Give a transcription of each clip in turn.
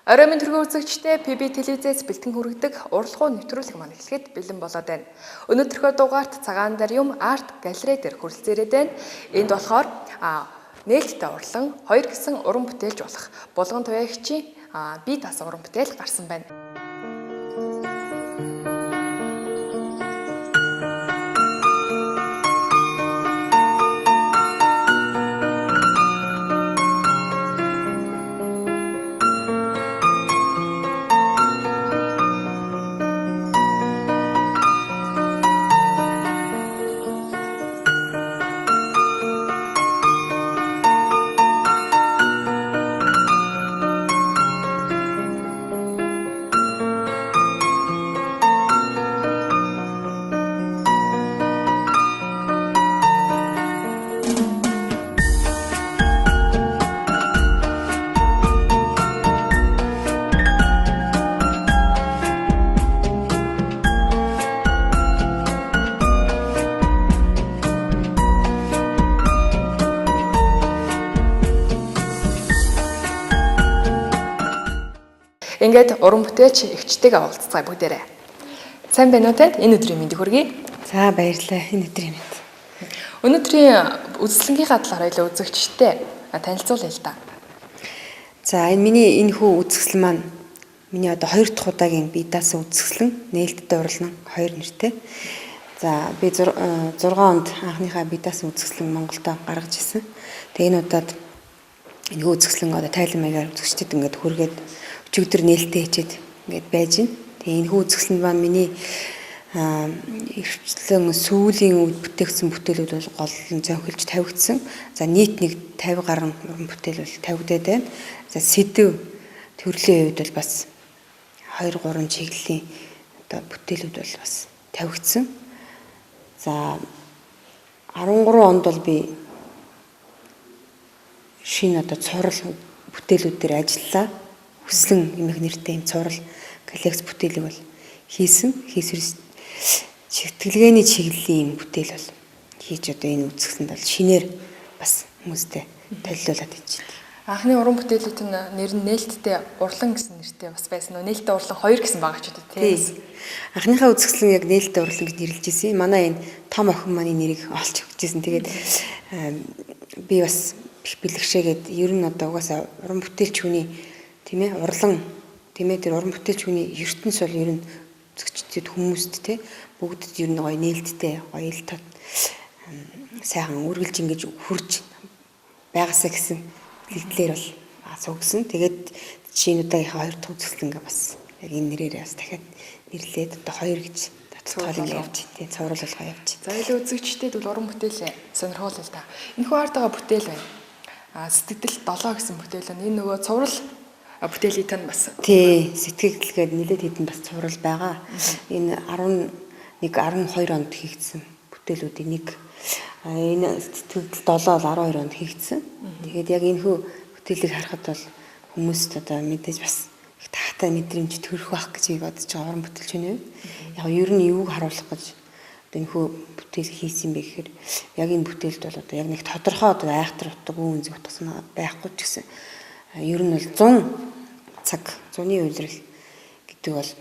Орой минь төргөө үзэгчдээ PB телевизээс бэлтгэн хүргэдэг урлагуу нэвтрүүлэг маань эхлэхэд бэлэн болоод байна. Өнөөдрийнхөө дугаарт цагаан дариум арт галерей дээр хүрэлцээрээд байна. Энд болохоор нээлттэй урлан 2 гэсэн уран бүтээлж болох Булган Туяагчийн бие даасан уран бүтээл гарсан байна. Ингээд уран бүтээлч эгчтэйгээ уулзцай бүгдээрээ. Сайн байна уу танд? Энэ өдрийн мэндийг хүргэе. За баярлалаа. Энэ өдрийн мэнд. Өнөөдрийн үзэсгэлэнгийн талаар хоёлаа үзэгчтэй танилцуулъя л да. За энэ хүү үзэсгэлэн маань миний одоо 2 дахь удаагийн бие даасан үзэсгэлэн нээлттэй урлан 2 нэртэй. За би 6 онд анхныхаа бие даасан үзэсгэлэн Монголд гаргаж ирсэн. Тэгээ энэ удаад энэ хүү үзэсгэлэн одоо тайлан маягаар үзэгчдэд ингээд хүргээд өчигдөр нээлттэй хийчихэд ингээд байж байна. Тэгээ энэ хүү үзэсгэлэнд маань миний эрхчлэн сүүлийн үед бүтээгдсэн бүтээлүүд бол голлон зөнхөлж тавигдсан. За нийт нэг 50 гаруй уран бүтээл бол тавигдаад байна. За сэдв төрлийн үед бол бас 2-3 чиглэлийн одоо бүтээлүүд бол бас тавигдсан. За 13 онд бол би шинэ одоо цуврал бүтээлүүд дээр ажиллаа. Хүслэн эмх нэртэй юм цуврал коллекц бүтээлийг бол хийсэн. Сэтгэлгээний чиглэлийн юм бүтээл бол хийж одоо энэ үзэсгэлэнд бол шинээр бас хүмүүстэй танилцуулаад хийж байна. Анхны уран бүтээлүүд нь нэр нь нээлттэй урлан гэсэн нэртэй бас байсан. Нээлттэй урлан 2 гэсэн байгаа ч үү тийм. Анхныхаа үзэсгэлэн яг нээлттэй урлан гэж нэрлэж ирсэн. Манай энэ том охин маань нэрийг олж өгч ирсэн. Тэгээд би бас бэлгшээгээд ер нь одоо угаасаа уран бүтээлч хүний тийм ээ урлан тийм ээ тэр уран бүтээлч хүний ертөнц бол ер нь үзэгчдэд хүмүүст тийм бүгдэд ер нь гоё нээлттэй гоё ил тод сайхан үргэлж ингэж хурж байгаасаа гэсэн хэлдлэр бол сугсан. Тэгээд шинэ удаагийнхаа 2 дахь үзэсгэлэнгээ бас яг энэ нэрээр бас дахиад нэрлээд одоо 2 гэж тодтолгоор явж тийм цуврал болгоо явж. За илүү үзэгчдэд бол уран бүтээл сонирхол л да. Энэхүү арт байгаа бүтээл байна. Сэтгэл 7 гэсэн бүтээл байна. Энэ нөгөө цуврал бүтээлийг тань бас. Тий, сэтгэлгээд нэлээд хэдэн бас цуврал байгаа. Энэ 12 онд хийгдсэн бүтээлүүдийн нэг. Энэ сэтгэл 7 бол 12 онд хийгдсэн. Тэгээд яг энэ хүү бүтээлийг харахад бол хүмүүст одоо мэдээж бас их таатай мэдрэмж төрөх байх гэж би бодож байгаа уран бүтээлч байна. Яг ер нь юуг харуулах гэж одоо энэ хүү бүтээл хийсэн бэ гэхээр яг энэ бүтээлд бол одоо яг нэг тодорхой одоо айхтар утга үн зөв утгасан байхгүй ч гэсэн ер нь бол 100 цаг зуны үйлрэл гэдэг бол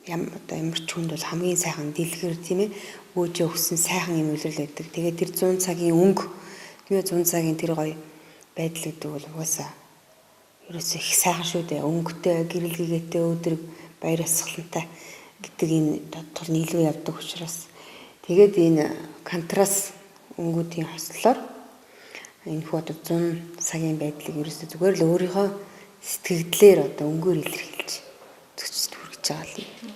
ямар ч хүнд бол хамгийн сайхан дэлгэр тийм ээ өөжөө өгсөн сайхан юм үйлрэл байдаг. Тэгээд тэр 100 цагийн өнгө тийм ээ 100 цагийн тэр гоё байдал гэдэг бол угаасаа ерөөсөө их сайхан шүү дээ. Өнгөтэй, гэрэлгээтэй, өдрөг баяр асгалантай гэдэг энэ тул нийлүү явдаг учраас тэгээд энэ контраст өнгүүдийн хослолоор энэ хүү одоо 100 цагийн байдлыг ерөөсөө зүгээр л өөрийнхөө сэтгэгдлээр одоо өнгөөр илэрхийлж зөвчөж хүргэж байгаа юм.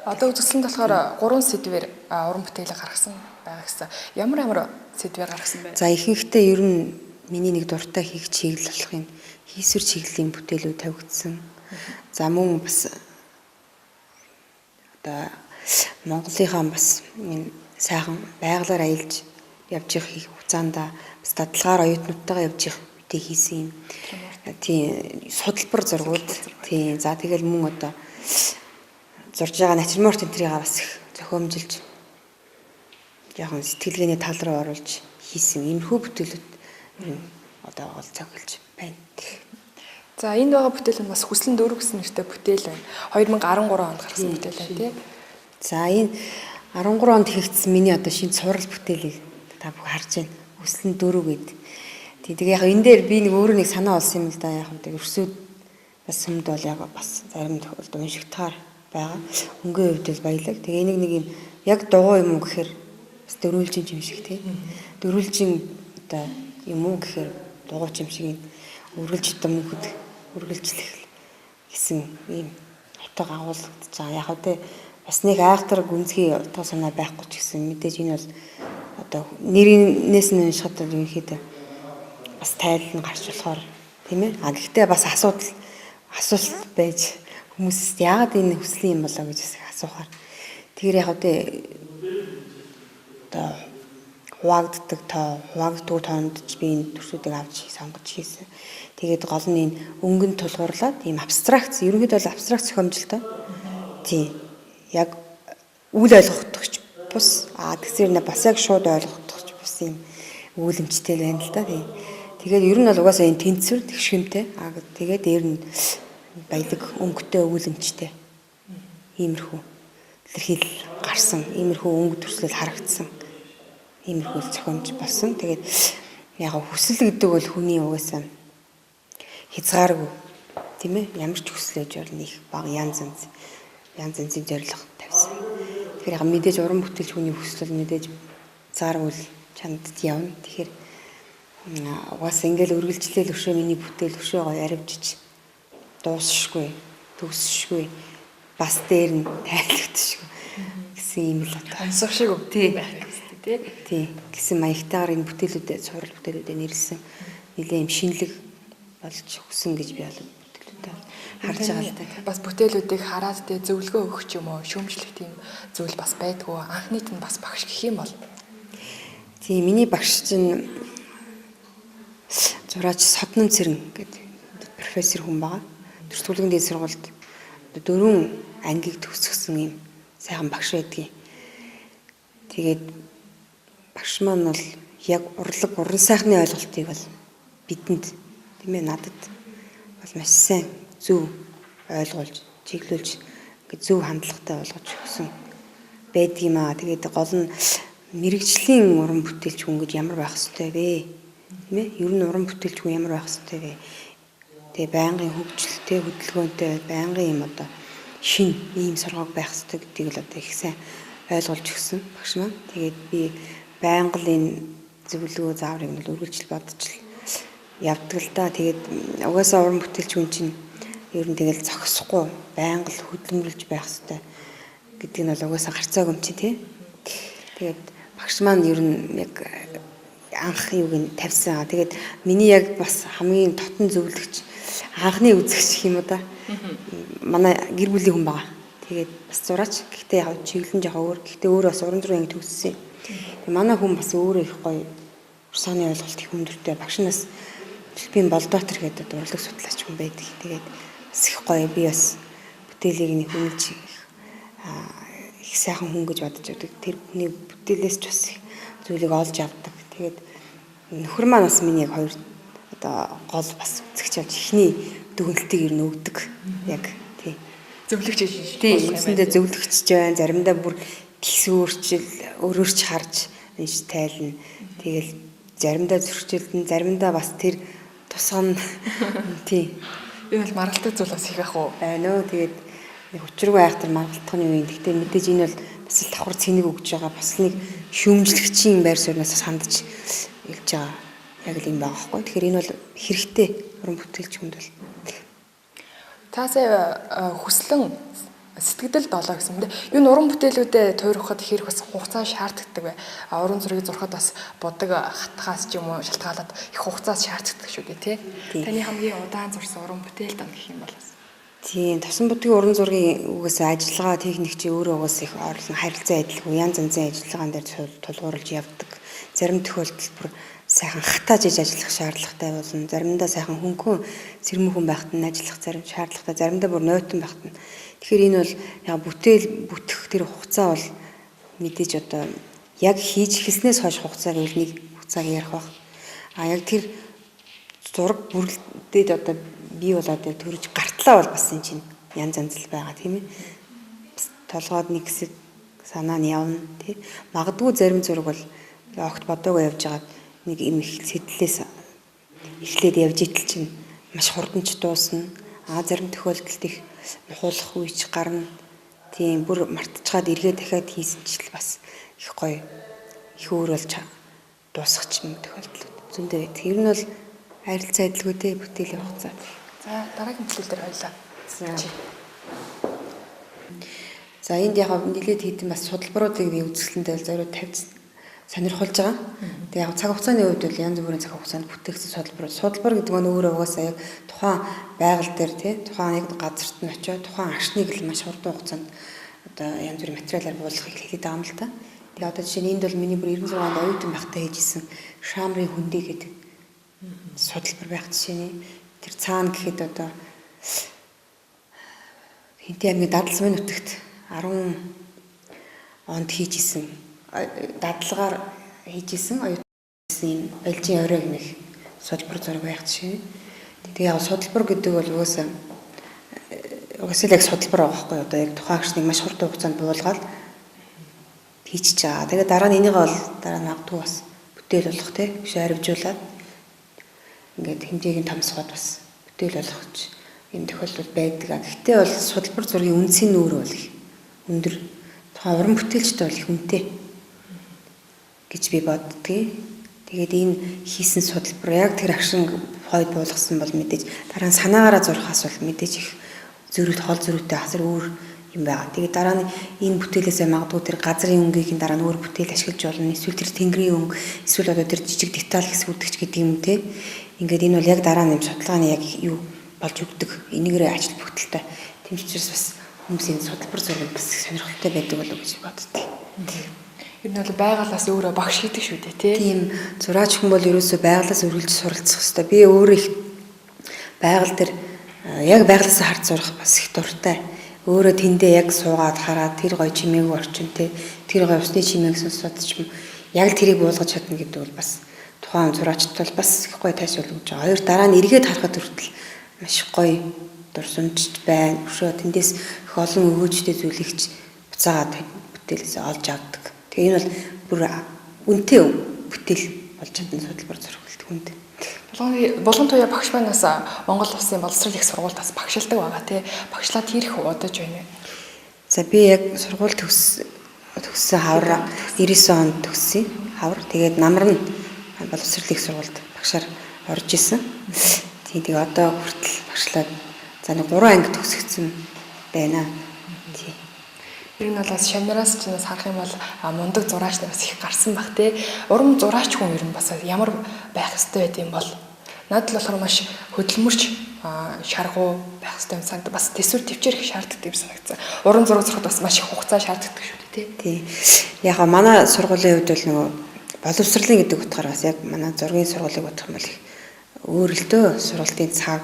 Одоо үзэсгэлэнд болохоор 3 сэдвээр уран бүтээлээ гаргасан байгаа гэсэн. Ямар сэдвээр гаргасан бэ? За ихэнхдээ ер нь миний нэг дуртай хийх чиглэл болох юм. Хийсвэр чиглэлийн бүтээлүүд тавигдсан. За мөн бас одоо Монголынхаа бас энэ сайхан байгалаар аялж явж их хугацаанд бас дадлагаар оюутнуудтайгаа явж их бүтээ хийсэн юм. Тийм судалбар зургууд тийм за тэгэл мөн одоо зурж байгаа натюрморт энтрийг бас их зохиомжилж яахан сэтгэлгээний тал руу оруулж хийсэн иймэрхүү бүтээлүүд одоо ол цогцолж байна. За энд байгаа бүтээл нь бас хүслэн 4 гэсэн нэртэй бүтээл байна. 2013 онд гарсан бүтээл байна тий. За энэ 13 онд хийгдсэн миний одоо шинэ цуврал бүтээлийг та бүхэн харж байна. Хүслэн 4 гэд. Тэгээ яг энэ дээр би нэг өөрөө нэг санаа олсон юм л да. Яг нэг өрсөд бас сүмд бол яг бас зарим тохиолдолд уншигдахаар байгаа. Өнгөө хувьд бол баялаг. Тэгээ энийг нэг юм яг дугуй юм уу гэхээр бас дөрвөлжин юм шиг тий. Дөрвөлжин одоо юм уу гэхээр дугуйч юм шиг үргэлж одоо мөнхөд үргэлжлэх гэсэн ийм утга агуулгадж байгаа. Яг үгүй бас нэг айхтар гүнзгий утга санаа байхгүй ч гэсэн мэдээж энэ бол одоо нэрнээс нь уншихад ерөнхийдөө бас тайлал нь гарч болохоор тийм ээ. А гэхдээ бас асуулт байж хүмүүс яагаад энэ хүслийн юм болоо гэж асуухаар тэгэхээр яг үгүй одоо хуваагддаг хуваагддаг тоонд би энэ төрсүүдийг авч сонгож хийсэн. Тэгээд гол нь энэ өнгөнд тулгуурлаад ийм абстракц ерөнхийдөө бол абстракц зохиомжтой. Тийм. Яг үйл ойлгохдогч бус тэгсэр нэ бас яг шууд ойлгохдогч бус юм үүлэмжтэй байна л да. Тэгээд ер нь бол угаасаа энэ тэнцвэр тэгшхэмтэй. Тэгээд дээр нь баялаг өнгөтэй үүлэмжтэй. Иймэрхүү илэрхийл гарсан. Иймэрхүү өнгө төрслөл харагдсан. Иймэрхүү зохиомж болсон. Тэгээд яг хүсэл гэдэг бол хүний угаасаа хязгааргүй тийм ээ. Ямар ч хүсэл ээж бол нэг баг янз янзын зорилго тавьсан. Тэгэхээр яг мэдээж уран бүтээлч хүний хүсэл мэдээж зааргүй чамд явна. Тэгэхээр угаасаа ингээл үргэлжлээл өшөө миний бүтээл өшөө гоё аривжиж дуусшгүй, төгсшгүй, бас дээр нь тайлбардшгүй гэсэн юм л одоо. Ансах шиг үү? Тийм. Тий. Гэсэн маягтайгаар энэ бүтээлүүдэд цуврал бүтээлүүдэд нэрлсэн нэлээ юм шинэлэг болж хүсэн гэж би бол бүтээлүүдэд харж байгаа л да. Бас бүтээлүүдийг хараад тэ зөвлөгөө өгөх ч юм уу, шүүмжлэх тийм зүйл бас байдгүй. Анхнийд нь бас багш гэх юм бол. Тий, миний багш чинь зураач Соднон Цэрэн гэдэг профессор хүн байгаа. Төртгөлгийн дэд сургуульд 4 ангийг төгсгсөн юм сайхан багш байдгийг. Тэгээд багш маань бол яг уран сайхны ойлголтыг бол бидэнд тийм ээ надад бол маш сайн зөв ойлгуулж, чиглүүлж ингээд зөв хандлагатай болгож өгсөн байдгийм аа. Тэгээд гол нь мэрэгжлийн уран бүтээлч хүн гэж ямар байх ёстой вэ? Тийм ээ? Ер нь уран бүтээлч хүн ямар байх ёстой вэ? Тэгээ байнгын хөгжилтэй, хөдөлгөөнтэй, байнгын юм одоо шин ийм сургааг байх ёстой гэдгийг л одоо их сайн ойлгуулж өгсөн багш маань. Тэгээд би байнга л энэ зөвлөгөө зааврыг нь үргэлжил бодож явдаг л да. Тэгээд угаасаа уран бүтээлч хүн чинь ер нь тэгэл зогсохгүй байнга л хөдөлмөрлж байх ёстой гэдэг нь бол угаасаа гарцаагүй юм чи тий. Тэгээд багш маань ер нь яг анх юуг нь тавьсан. Тэгээд миний яг бас хамгийн дотн зөвлөгч анхны үзэгч юм уу да. Манай гэр бүлийн хүн байгаа. Тэгээд бас зураач. Гэхдээ яг чиглэн жоо өөр. Гэхдээ өөрөө бас уран зургийн анги төгссөн. Тэгээд манай хүн бас өөрөө их гоё урсааны ойлголт их өндөртэй. Багшнаас Филиппин Болдотер гэдэг урлаг судлаач хүн байдаг. Тэгээд бас их гоё би бас бүтээлийг нэг хүмэлж их сайхан хүн гэж бодож байдаг. Тэр хүний бүтээлээс ч бас зүйлийг олж авдаг. Тэгээд нөхөр маань бас миний яг хоёр одоо гол бас үзэгч явж ихний дүгнэлтийг ер нь өгдөг. Яг тий. Зөвлөгч хийж тий. Үсэндээ зөвлөгчж байна. Заримдаа бүр тэгсүүрчил өөрөөрч харж энэ тайлна. Тэгэл заримдаа зөрчилдөн, заримдаа бас тэр тусгана. Тий. Энэ бол маргалтай зүйл бас их ах уу? Байна уу. Тэгээд нэг учиргүй айхтар маргалдахны үеийн. Гэхдээ мэдээж энэ бол бас л давхар цэнийг өгж байгаа. Бас нэг шүүмжлэгчийн байр сууриас хандаж илж байгаа. Яг л юм байгаа хгүй. Тэгэхээр энэ бол хэрэгтэй уран бүтээлч хүнд бол. Таасаа хүслэн сэтгэл долоо гэсэн юм. Юу н уран бүтээлүүдэд туйрахад хэрэг бас хугацаа шаарддаг бай. Уран зургийг зурхад бас бодог хатгаас ч юм уу шалтгаалаад их хугацаа шаарддаг шүү дээ, тий. Таны хамгийн удаан зурсан уран бүтээл дам гэх юм бол бас. Тийм, тосон будгийн уран зургийн үгээс ажиллагаа техник чи өөрөө угаас их орлон харилцаа адилгүй янз янзын ажиллагаан дээр тулгуурлаж явдаг. Зарим тохиолдолд бүр сайхан хатааж иж ажиллах шаардлагатай болно. Заримдаа сайхан хөнгөн сэрмүүхэн байхад нь ажиллах зарим шаардлагатай, заримдаа бүр нойтон байхад нь. Тэгэхээр энэ бол яг бүтээл бүтэх тэр хугацаа бол мэдээж одоо яг хийж эхэлснээс хойш хугацааг нэг хугацааг ярих баг. А яг тэр зураг бүрэлдээд одоо бий болоод яг төрж гартлаа бол бас энэ чинь янз янз л байгаа тийм ээ. Бас толгойд нэг хэсэг санаа нь явна тий. Магадгүй зарим зураг бол огт бодоогүй явж байгаа нэг юм их сэтлээс эхлээд явж итэл чинь маш хурданч дуусна. Зарим тохиолдолд их нухуулах үеч гарна. Тийм бүр мартчихад эргээ дахиад хийсэн ч л бас их гоё их өөр болж дуусах ч юм тохиолдол зөндөө байдаг. Ер нь бол харилцаа адилгүйтэй бүтээлийн хугацаа. За дараагийн бүлэг дээр хоёлаа. За энд яг нэлээд хийдэн бас судалбаруудыг би үзэсгэлэнтэй зориуд тавьж сонирхолж байгаа. Тэгээ яг цаг хугацааны хувьд бол янз бүрийн цаг хугацаанд бүтээгдсэн судалбар гэдэг нь өөрөө угаасаа яг тухайн байгаль дээр тий тухайн нэг газарт нь очиод тухайн арчныг л маш хурдан хугацаанд одоо янз бүрийн материалаар буулгахыг хэлээд байгаа юм л та. Тэгээ одоо жишээ нь энд бол миний бүр 96 онд оюутан байхдаа хийжсэн Шамрын хүндээ гэдэг судалбар байх жишээний тэр цаана гэхэд одоо Хинтээ аймгийн Дадлсмын нутагт 10 онд хийжсэн дадлагаар хийжсэн оюутны Балжийн оройг нэг судалбар зураг байх жишээ. Тэгээ яг судалбар гэдэг бол угаасаа л яг судалбар байгаа байхгүй одоо яг тухайн агшныг маш хурдан хугацаанд буулгаад хийчихэж байгаа. Тэгээ дараа нь энийг бол дараа нь магадгүй бас бүтээл болох тий биш арвжуулаад ингээд хэмжээг нь тамсгаад бас бүтээл болгох юм тохиолдол байдаг. Гэхдээ бол судалбар зургийн үнцийн нүүр бол их өндөр. Тухайн уран бүтээлчтэй бол их үнэтэй гэж би боддгийг. Тэгээд энэ хийсэн судалбар яг тэр агшин хойд буулгасан бол мэдээж дараа нь санаагаараа зурхаас бол мэдээж их зөрүүл хол зөрүүтэй хасар өөр юм байгаа. Тэгээд дараа нь энэ бүтээлээсээ магадгүй тэр газрын өнгөийг дараа нь өөр бүтээл ашиглаж болно. Эсвэл тэр тэнгэрийн өнгө, эсвэл одоо тэр жижиг деталь хэсгүүдч гэдэг юм те. Ингээд энэ бол яг дараа нь юм судалгааны яг юу болж өгдөг. Энийгээрээ ажил бүгдэлтэй. Тийм учраас бас хүмүүсийн судалбар зураг бас сонирхолтой байдаг болов уу гэж боддог. Ер нь бол байгалаас өөрөө багш гэдэг шүү дээ тий. Тийм зураач хүн бол ерөөсөө байгалаас үргэлж суралцах хэрэгтэй. Би өөрөө их байгаль дээр яг байгалаас харж зурах бас их дуртай. Өөрөө тэндээ яг суугаад хараад тэр гоё чимээг орчин тий тэр гоё усны чимээг сонсоод ч юм яг тэрийг буулгаж чадна гэдэг бол бас тухайн зураачд бол бас их гоё тайшгүй гэж байгаа. Хоёр дараа нь эргээд харахад хүртэл маш гоё дурсамжт байна. Өшөө тэндээс их олон өгөөжтэй зүйлийгч буцаагаад бүтээлээс олж авдаг. Тэгээ энэ бол бүр үнэтэй бүтээл болж чадсан судалбар зураг гэдэг үнд. Булган туяа багш манаас Монгол Улсын боловсрол их сургуультаас багшилдаг байгаа тий. Багшлаад хийх удаж байна вэ? За би яг сургууль төгссөн хавар 99 онд төгссөн. Хавар тэгээд намар нь боловсрол их сургуульд багшаар орж исэн. Тэгээ одоо хүртэл багшлаад за нэг 3 анги төгсгдсэн байна. Тий. Ер нь бол шавнараас ч бас харах юм бол мундаг зураач нар бас их гарсан баг тий. Уран зураач хүн ер нь бас ямар байх ёстой байд юм бол надад л болохоор маш хөдөлмөрч шаргуу байх ёстой юм санагдав. Бас төсвөр төвчээр их шаарддаг юм санагдсан. Уран зураг зурхад бас маш их хугацаа шаарддаг шүү дээ тий. Тий. Яг манай сургуулийн хувьд бол нөгөө боловсролын гэдэг утгаараа бас яг манай зургийн сургуулийг бодох юм бол их өөрлөлтөө сургалтын цаг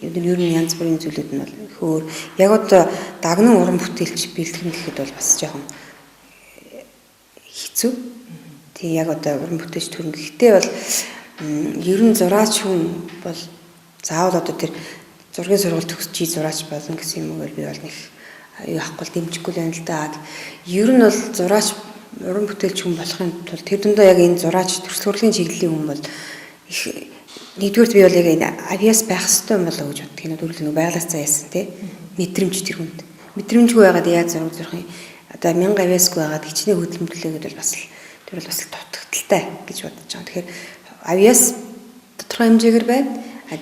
ер нь янз бүрийн зүйлүүд нь бол их өөр. Яг одоо дагнан уран бүтээлч бэлтгэн гэхэд бол бас жоохон хэцүү. Тий яг одоо уран бүтээлч төрн гэхдээ бол ер нь зураач хүн бол заавал одоо тэр зургийн сургалт төгсчий зураач болно гэсэн юм уу би бол нэг юу ахгүй дэмжихгүй л байна л да. Ер нь бол зураач уран бүтээлч хүн болохын тулд тэр дундаа яг энэ зураач төрөл урлагийн чиглэлийн хүн бол их нэгдүгээр би бол яг энэ авиас байх хэрэгтэй юм болоо гэж боддог. Энэ дөрвөл байгалаас заяасан тий мэдрэмж тэр хүнд. Мэдрэмжгүй байгаад яаж зураг зурх юм. Одоо 1000 авиасгүй байгаад хичнээн хөдөлмөрлөө гэдэл бас л тэр бол бас дутагдaltaй гэж бодож байгаа. Тэгэхээр авиас тодорхой хэмжээгээр байна.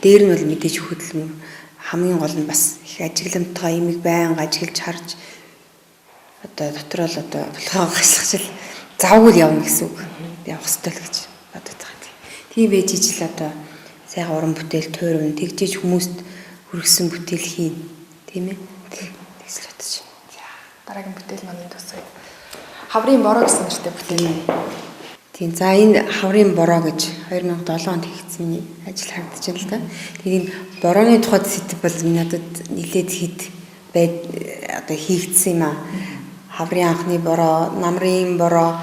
Дээр нь бол мэдээж хөдөлмөр хамгийн гол нь бас их ажигламтгай имийг байнга ажиглаж харж одоо дотроо л одоо булгаа гашлагчл завгүй явна гэсэн үг. Явах хэрэгтэй л гэж бодож байгаа. Тийм байж ижил одоо сайхан уран бүтээл тойрон тэгжиж хүмүүст хүргэсэн бүтээл хийн. Тийм ээ. Тэгсэл бодож байна. За дараагийн бүтээл маань тусгай. Хаврын бороо гэсэн нэртэй бүтээл. Тийм. За энэ хаврын бороо гэж 2007 онд хийгдсэн ажил харагдаж байна л да. Тэгээд энэ борооны тухайд сэдв бол надад нэлээд хэд одоо хийгдсэн юм аа. Хаврын анхны бороо, намрын бороо,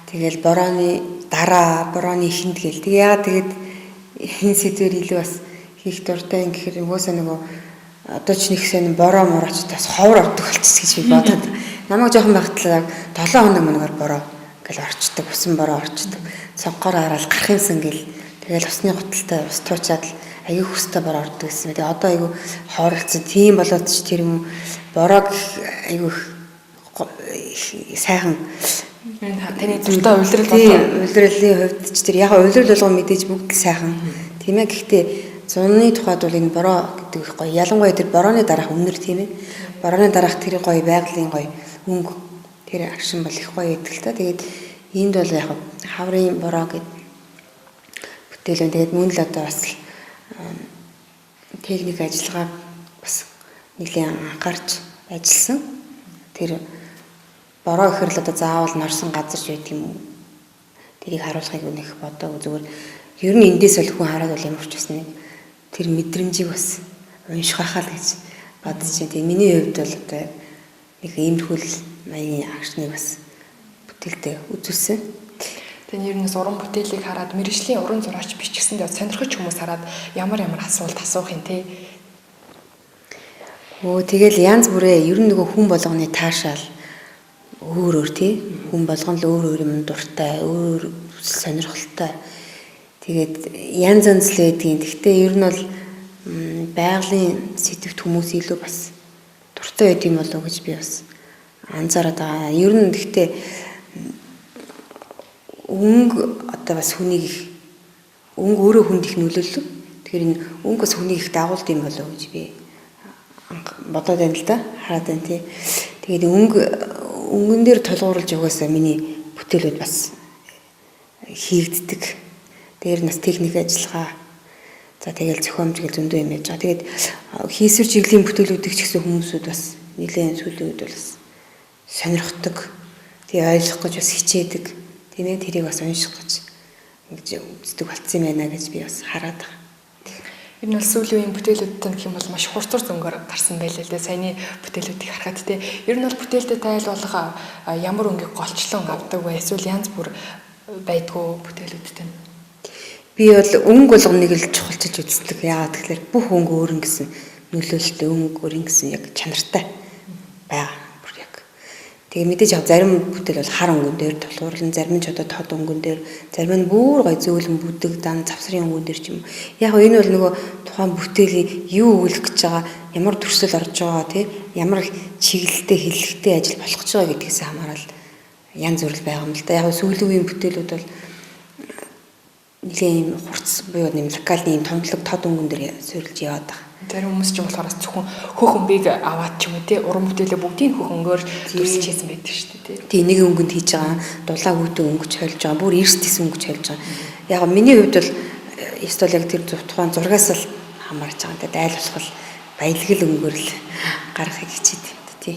тэгэл борооны дараа, борооны эхэнд гэл. Тэгээ яагаад тэгээд энэ сэдвэр илүү бас хийх дуртай гэхээр угаасаа нөгөө одоо ч нэг сэн бороо морооч тас ховор ордог болчихс гэж би бодоод. Намайг жоохон багтлаа 7 хоног мөнгөөр бороо гэл орчдөг, усан бороо орчдөг. Цонхоор хараад гарах юмсан гэл тэгэл усны гуталтай ус туучаад аягүй хөстэй бороо ордог гэсэн. Тэгээ одоо аягүй хооролцсон тийм болоод ч тэр юм бороог аягүй сайхан таны дуртай улирлын хувьд ч тэр яг улирал болгоо мэдээж бүгд л сайхан. Тийм ээ гэхдээ зуны тухайд бол энэ бороо гэдэг их гоё. Ялангуяа тэр борооны дараах үнэр тийм ээ. Борооны дараах тэр гоё байгалийн гоё өнгө тэр агшин бол их гоё идэл та. Тэгээд энд бол яг хаврын бороо гэдэг бүтээлэн тэгээд мөн л одоо бас техник ажиллагаа бас нэлийн анхаарч ажилласан. Тэр бороо ихэр л одоо заавал норсон газар ч байдаг юм уу? Тэрийг харуулахыг үнэх бодоо зүгээр ер нь эндээс бол хүн хараад бол ямар ч бас нэг тэр мэдрэмжийг бас унших байхаа л гэж бодож байна. Тэгээ миний хувьд бол одоо нэг иймэрхүүл маягийн агшныг бас бүтээлдээ үзүүлсэн. Тэгээ ер нь уран бүтээлийг хараад мэргэжлийн уран зураач бичгсэндээ сонирхож хүмүүс хараад ямар асуулт асуух юм те. Тэгэл янз бүрээ ер нь нөгөө хүн болгоны таашаал өөр тий хүн болгон л өөр юм дуртай, өөр сонирхолтой. Тэгээд янз янз л байдгийн. Гэхдээ ер нь бол байгалийн сэтгэвт хүмүүс илүү бас дуртай байд юм болов уу гэж би бас анзаараад байгаа. Ер нь гэхдээ өнгө одоо бас хүнийг өнгө өөрөө хүнд их нөлөөлөв. Тэгэхээр энэ өнгө бас хүнийг их дагуулд юм болов уу гэж би бодоод байна л да. Хараад байна тий. Тэгээд өнгөн дээр толгуурлж угаасаа миний бүтээлүүд бас хийгддэг. Дээр нас техник ажиллагаа. За тэгэл зохиомж гэл зөндөө юм яаж байгаа. Тэгээд хийсвэр чиглэлийн бүтээлүүдийг ч гэсэн хүмүүсүүд бас нэлээд сүүлийн үед бол бас сонирхдаг. Тэгээ ойлгох гэж бас хичээдэг. Тийм ээ тэрийг бас унших гэж ингэж үздэг болцсон юм байна гэж би бас хараад байгаа. Энэ бол сүүлийн үеийн бүтээлүүдтэй гэх юм бол маш хурцар зөнгөөр гарсан байлээ л дээ. Саяны бүтээлүүдийг харахад те. Ер нь бол бүтээлдээ тайл болгоо ямар өнгийг голчлон авдаг вэ? Эсвэл янз бүр байдгүй бүтээлүүдтэй. Би бол өнгө болгоныг л чухалчилж үздэг. Яагаад тэгэхээр бүх өнгө өөр ингэсэн нөлөөлөлтөй өнгө өөр ингэсэн яг чанартай байгаа. Бүр яг. Тэгээ мэдээж яг зарим бүтээл бол хар өнгөн дээр тулгуурлан, зарим нь ч одоо тод өнгөн дээр, зарим нь бүр гой зөөлөн бүдэг дан завсрын өнгөн дээр ч юм. Яг энэ бол нөгөө тухайн бүтээлийн юу өгүүлэх гэж байгаа, ямар төрсөл орж байгаа тий, ямар чиглэлтэй хэллэгтэй ажил болох гэж байгаа гэдгээс хамаарал янз бүр байгаа юм л да. Яг сүүлийн үеийн бүтээлүүд бол нэлийн хурц буюу нэм локальны томдлог тод өнгөн дээр суурилж яваад байгаа. Зарим хүмүүс ч болохоор зөвхөн хөх өмбийг аваад ч юм уу тий уран бүтээлээ бүгдийг хөх өнгөөр дүрсэж хийсэн байдаг шүү дээ тий. Нэг өнгөнд хийж байгаа дулаан хүүтэн өнгөч холж байгаа бүр эрсдэс өнгөч холж байгаа. Яг миний хувьд бол ёстой яг тэр тухайн зургаас л хамаарч байгаа. Тэгээд айл болох баялгал өнгөөр л гаргахыг хичээдэг тий.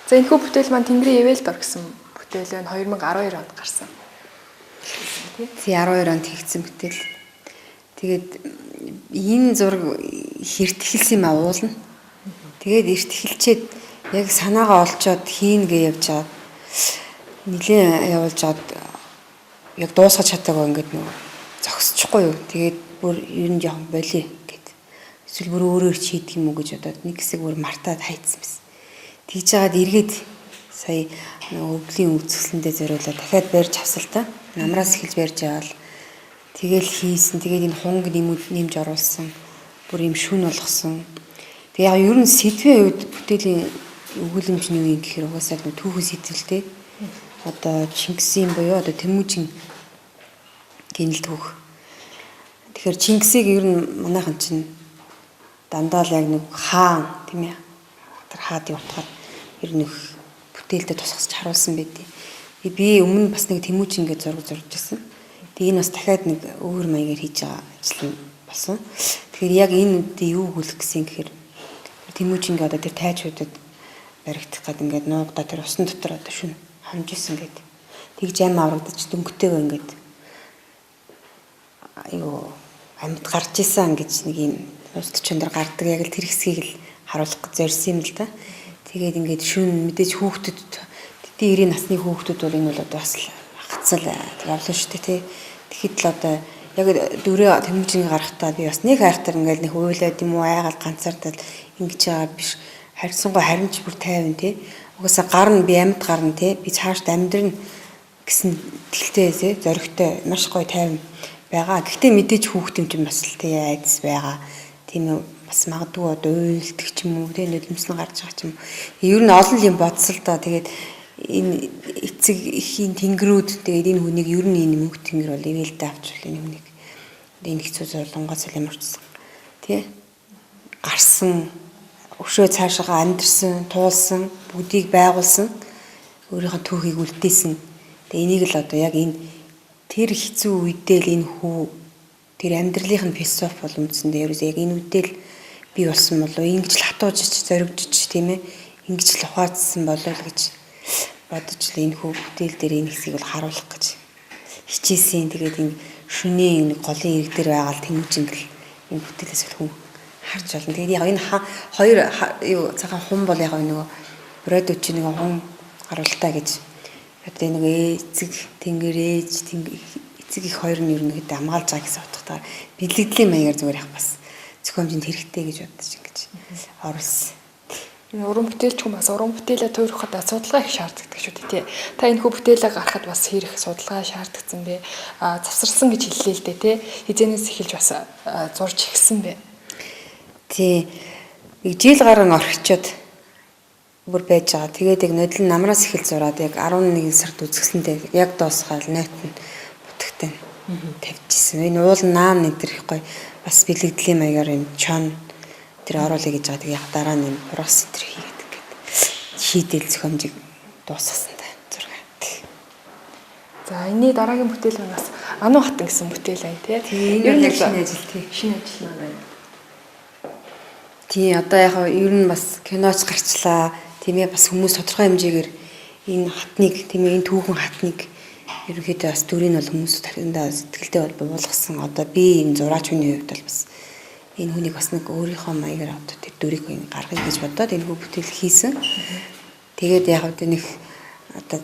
За энэ хүү бүтээл маань Тэнгэрийн Эвэл дор гэсэн бүтээл байна. 2012 онд гарсан. Тий 12 онд хийгдсэн бүтээл. Тэгээд энэ зураг хэрт эхэлсэн юм уулна. Тэгээд эрт эхэлчээд яг санаагаа олцоод хийн гэж явж байгаа. Нилийн явуулж аваад яг дуусгаж чадаагүй ингээд нөгөө зогсчихгүй юу. Тэгээд бүр ер нь жоохон болиё гэд. Эсвэл бүр өөрөөр чийдэг юм уу гэж бодоод нэг хэсэг бүр мартаад хайцсан байсан. Тэгж жагаад эргээд сая өвлийн үзэсгэлэндээ зориулаад дахиад барьж авсал та. Намраас эхэлж барьж аваад тэгэл хийсэн. Тэгээд энэ хунг нэмж оруулсан. Бүр юм шүн болгосон. Тэгээ яг ер нь сэдвийн үед бүтээлийн өгүүлэмж нь юу юм гэхээр угаасаа түүхэн сэтгэлтэй. Одоо Чингисийн буюу одоо Тэмүүжин гинэл түүх. Тэгэхээр Чингисийг ер нь манайхан чинь дандаа л яг нэг хаан тийм ээ. Тэр хаадын утгаар ер нь бүтээлдээ тусгасч харуулсан байдیں۔ Би өмнө бас нэг Тэмүүжин гэж зураг зурж байсан. Тэгээ энэ бас дахиад нэг өөр маягаар хийж байгаа ажил болсон. Тэгэхээр яг энэ үедээ юу өгүүлэх гэсэн гэхээр Тэмүүжингээ одоо тэр тайчуудад баригдах гээд ингээд нуугдаа тэр усан дотор одоо шүн хамжсэн гээд тэгж аим аврагдаж дөнгөтэйгөө ингээд аюу амьд гарч исэн гэж нэг юм уст чөндөр гардаг яг л тэр хэсгийг л харуулах гэж зорьсон юм л да. Тэгээд ингээд шүн мэдээж хүүхдүүд тэдний 90 насны хүүхдүүд бол энэ бол одоо бас хацал явлаа шүү дээ тий. Тэгэхэд л одоо яг дөрөө тэмүүлжин гарахтаа би бас нэг хайхтар ингээл нэг уйлаад юм уу айгаад ганцаардаад ингэж байгаа биш. Харьцангуй харимж бүр тайван тий. Угаасаа гарна би амьд гарна тий. Би цаашд амьдрна гэсэн тэлтэй тий. Зоригтой маш гоё тайван байгаа. Гэхдээ мэдээж хүүхдийн чинь бас л тий айдас байгаа. Тийм үү бас магадгүй одоо уйлдаг ч юм уу тий нулимс нь гарч байгаа ч юм. Ер нь олон юм бодсол доо тэгээд энэ эцэг эхийн тэнгэрүүд тэгээд энэ хүнийг ер нь энэ мөнх тэнгэр бол ивэлдэ авчвал энэ хүнийг энэ хэцүү зовлонгоос ямарчсан тий гарсан өшөө цаашаа амьдрсан туулсан бүгдийг байгуулсан өөрийнхөө түүхийг үлдээсэн тэгээд энийг л одоо яг энэ тэр хэцүү үедээ л энэ хүү тэр амьдралын философи бол үндсэндээ ерөөсөө яг энэ үедээ л бий болсон болов ингэж л хатуужч зоригдчих тийм ээ ингэж л ухаацсан болов л гэж бодож л энэ хүү бүтээл дээр энэ хэсгийг бол харуулах гэж хичээсэн. Тэгээд энэ шөнийн энэ голын ирэг дээр байгаа л тэмүүлжингэл энэ бүтээлээс л хүн харж байна. Тэгээд яг энэ хоёр юу цагаан хум бол яг нөгөө Брэдүүд чинь нэг хум харуултаа гэж одоо нэг эцэг тэнгэр ээж эцэг их хоёр нь ер нь хэд хамгаалж байгаа гэсэн утгатаар бэлэгдлийн маягаар зүгээр яг бас зохиомжинд хэрэгтэй гэж бодож ингэж оруулсан. Уран бүтээлч хүн бас уран бүтээлээ туурахад судалгаа их шаарддаг шүү дээ тий. Та энэ хүү бүтээлээ гаргахад бас хэрэг судалгаа шаардагдсан бэ? Завсарсан гэж хэллээ л дээ тий. Хизэнээс эхэлж бас зурж ихсэн бэ. Тий. Нэг жил гарan орхичод бүр байж байгаа. Тэгээд яг нодлон намраас эхэл зураад яг 11 сард үзэсгэлэнтэй яг дуусгаал нойт нь бүтгэхтэй тавьчихсан. Энэ уул наан энэ төр их гоё бас бэлэгдлийн маягаар юм чон тэр оруулъя гэж байгаа. Тэгээ дараа нь ургас тэр хийгээд ингээд шийдэл зохиомжийг дуусгасан та зураг. За энэний дараагийн бүтээл нь бас Ану хатан гэсэн бүтээл байна тий. Ер нь шинэ ажил тий. Шинэ ажил маань байна. Тий одоо яг ер нь бас киноч гарчлаа. Тийм ээ бас хүмүүс тодорхой хэмжээгээр энэ хатныг тийм ээ энэ түүхэн хатныг ерөнхийдөө бас дүрийг бол хүмүүс тархиндаа сэтгэлдээ бол буулгасан. Одоо би энэ зураач хүний хувьд бол бас энэ хүнийг бас нэг өөрийнхөө маягаар одоо тэр дүрийг гаргая гэж бодоод энэ хүү бүтээл хийсэн. Тэгээд яг одоо нэг одоо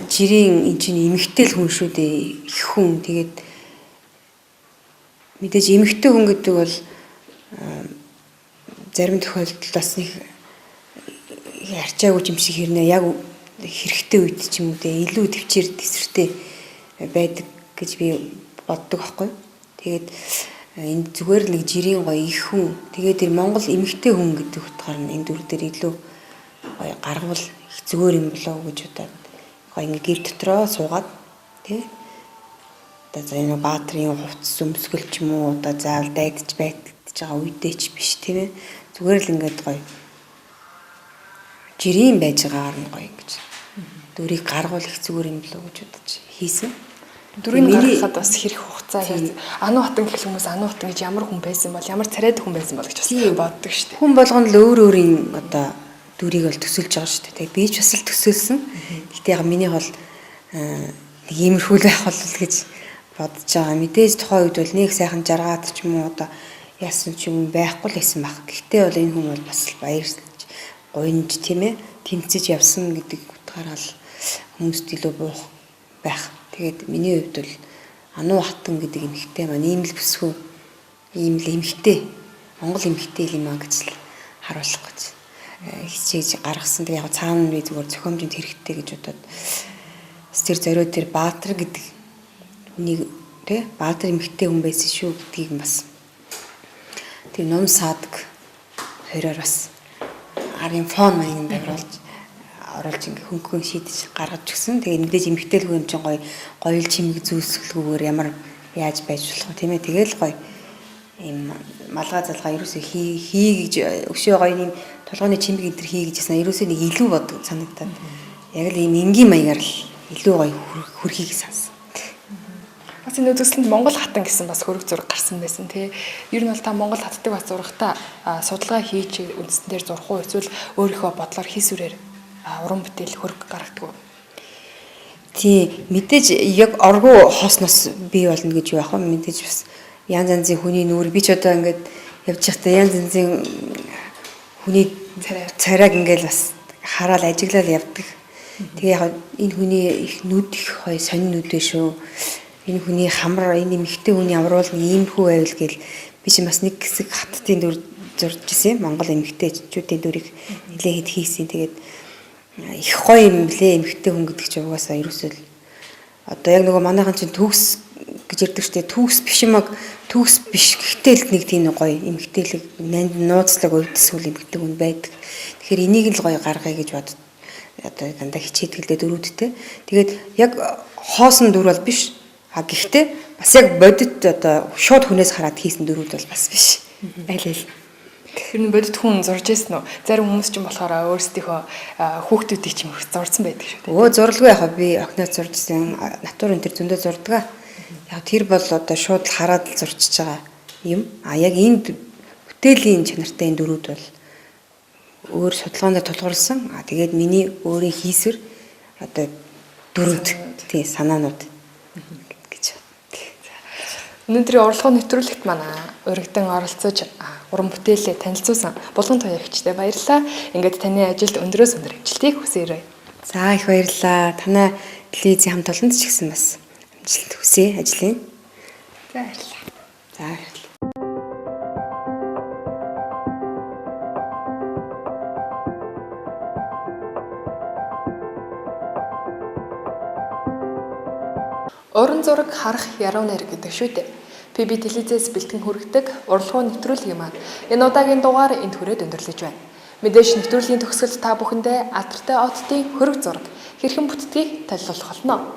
жирийн энэ чинь эмэгтэй л хүн шүү дээ. Их хүн. Тэгээд мэдээж эмэгтэй хүн гэдэг бол зарим тохиолдолд бас нэг арчаагүй юм шиг хэрнээ яг хэрэгтэй үед ч юм уу те илүү төвчээр тесвэртэй байдаг гэж би боддог аахгүй. Тэгээд энэ зүгээр л нэг жирийн гоё их хүн. Тэгээд тэр Монгол эмэгтэй хүн гэдэг утгаар нь энэ дүр дээр илүү гоё гаргавал их зүгээр юм болоо гэж удаад гоё ингээ гэр дотроо суугаад тий. Одоо за энэ баатрын хувцас өмсгөл ч юм уу одоо заавал дайдаж байтж байгаа үедээ ч биш тийм ээ. Зүгээр л ингээд гоё жирийн байж байгаагаар нь гоё гэж дүрийг гаргуул их зүгээр юм болоо гэж удаж хийсэн. Дүрийг гаргахад бас хэрэг хугацаа хийж Ану хатан гэх хүмүүс Ану хатан гэж ямар хүн байсан бол ямар царайд хүн байсан бол гэж бас боддог шүү дээ. Хүн болгоно л өөр өөрийн одоо дүрийг бол төсөлж байгаа шүү дээ. Би ч бас л төсөөлсөн. Гэхдээ яг миний бол нэг иймэрхүү байх бол гэж бодож байгаа. Мэдээж тухайн үед бол нэг сайхан жаргаад ч юм уу одоо яасан ч юм байхгүй л байсан баг. Гэхдээ бол энэ хүн бол бас баярлж гойнж тийм ээ тэмцэж явсан гэдэг утгаараа л хүмүүст илүү буух байх. Тэгээд миний хувьд бол Ану хатан гэдэг эмэгтэй маань ийм л бүсгүй ийм л эмэгтэй Монгол эмэгтэй юм аа гэж л харуулах гэж хичээж гаргасан. Тэгээд яг цаана би зүгээр зохиомжинд хэрэгтэй гэж бодоод тэр зориуд тэр Баатар гэдэг хүнийг тий Баатар эмэгтэй хүн байсан шүү гэдгийг бас тэр ном саадаг хоёроор бас арын фон маягийн оруулж ингээ хөнгөн шийдэж гаргаж өгсөн. Тэгээ мэдээж эмгтээлгүй юм чинь гоё л чимэг зүүсгэлгүйгээр ямар яаж байж болох вэ тийм ээ. Тэгээл гоё ийм малгай залгаа ерөөсөө хий гэж өшөө гоё ийм толгойн чимэг энэ төр хий гэжсэн. Ерөөсөө нэг илүү бод санагдаад яг л ийм энгийн маягаар л илүү гоё хүрхийг сансан. Бас энэ үзэсгэлэнд Монгол хатан гэсэн бас хөрөг зураг гарсан байсан тий. Ер нь бол та Монгол хатдаг бас зурагтаа судалгаа хийж үндсэн дээр зурх уу эсвэл өөрийнхөө бодлоор хийсвэрээр уран бүтээл хөрөг гаргадаг уу? Тий, мэдээж яг оргуу хоосноос бий болно гэж юу яах вэ? Мэдээж бас янз янзын хүний нүур би ч одоо ингээд явж байхдаа янз янзын хүний царайг ингээд бас хараад ажиглал явдаг. Тэгээ яг энэ хүний их нүд их гоё сонин нүдээ шүү. энэ хүний хамар, энэ эмэгтэй хүний амруулна ийм хүү байвал гэл би чи бас нэг хэсэг хаттын дүр зурж ирсэн юм. Монгол эмэгтэйчүүдийн дүрийг нэлээд хийсэн. Тэгээд их гоё юм блэ эмэгтэй хүн гэдэг чинь угаасаа ерөөсөө одоо яг нөгөө манайхан чинь төгс гэж ярьдаг штэ төгс биш юмаг төгс биш гэхдээ л нэг тийм гоё эмэгтэйлэг нууцлаг уйдсгүй эмэгтэй хүн байдаг. Тэгэхээр энийг л гоё гаргая гэж бод одоо дандаа хичээдгэлдээ дөрүүдтэй. Тэгээд яг хоосон дүр бол биш. А гэхдээ бас яг бодит одоо шууд хүнээс хараад хийсэн дүрүүд бол бас биш. Аль аль. Тэр нь бодит хүн зурж ирсэн үү? Зарим хүмүүс ч юм болохоор өөрсдийнхөө хүүхдүүдийг ч юм зурсан байдаг шүү дээ. Өө зурлгүй яхаа би охиноо зуржсэн натурын тэр зөндөө зурдаг. Яг тэр бол одоо шууд хараад л зурчиж байгаа юм. А яг энэ бүтээлийн чанартай энэ дүрүүд бол өөр судалгаанд тулгуурласан. А тэгээд миний өөрийн хийсвэр одоо дүрүүд тий санаанууд гэж. Өнөөдрийн урлагийн нэвтрүүлэгт манай урагдан оролцож уран бүтээлээ танилцуулсан Булган Туяагчтай баярлалаа. Ингээд таны ажилд өндрөөс өндөр амжилтыг хүсье. За их баярлалаа. Танай телевизийн хамт олонд ч гэсэн бас амжилт хүсье ажлын. За баярлалаа. За баярлалаа. Уран зураг харах яруу найр гэдэг шүү дээ. PB телевизээс бэлтгэн хүргэдэг урлагийн нэвтрүүлгийн маань энэ удаагийн дугаар энд хүрээд өндөрлөж байна. Мэдээж нэвтрүүлгийн төгсгөлд та бүхэндээ алдартай оттын хөрөг зураг хэрхэн бүтдгийг танилцуулах болно.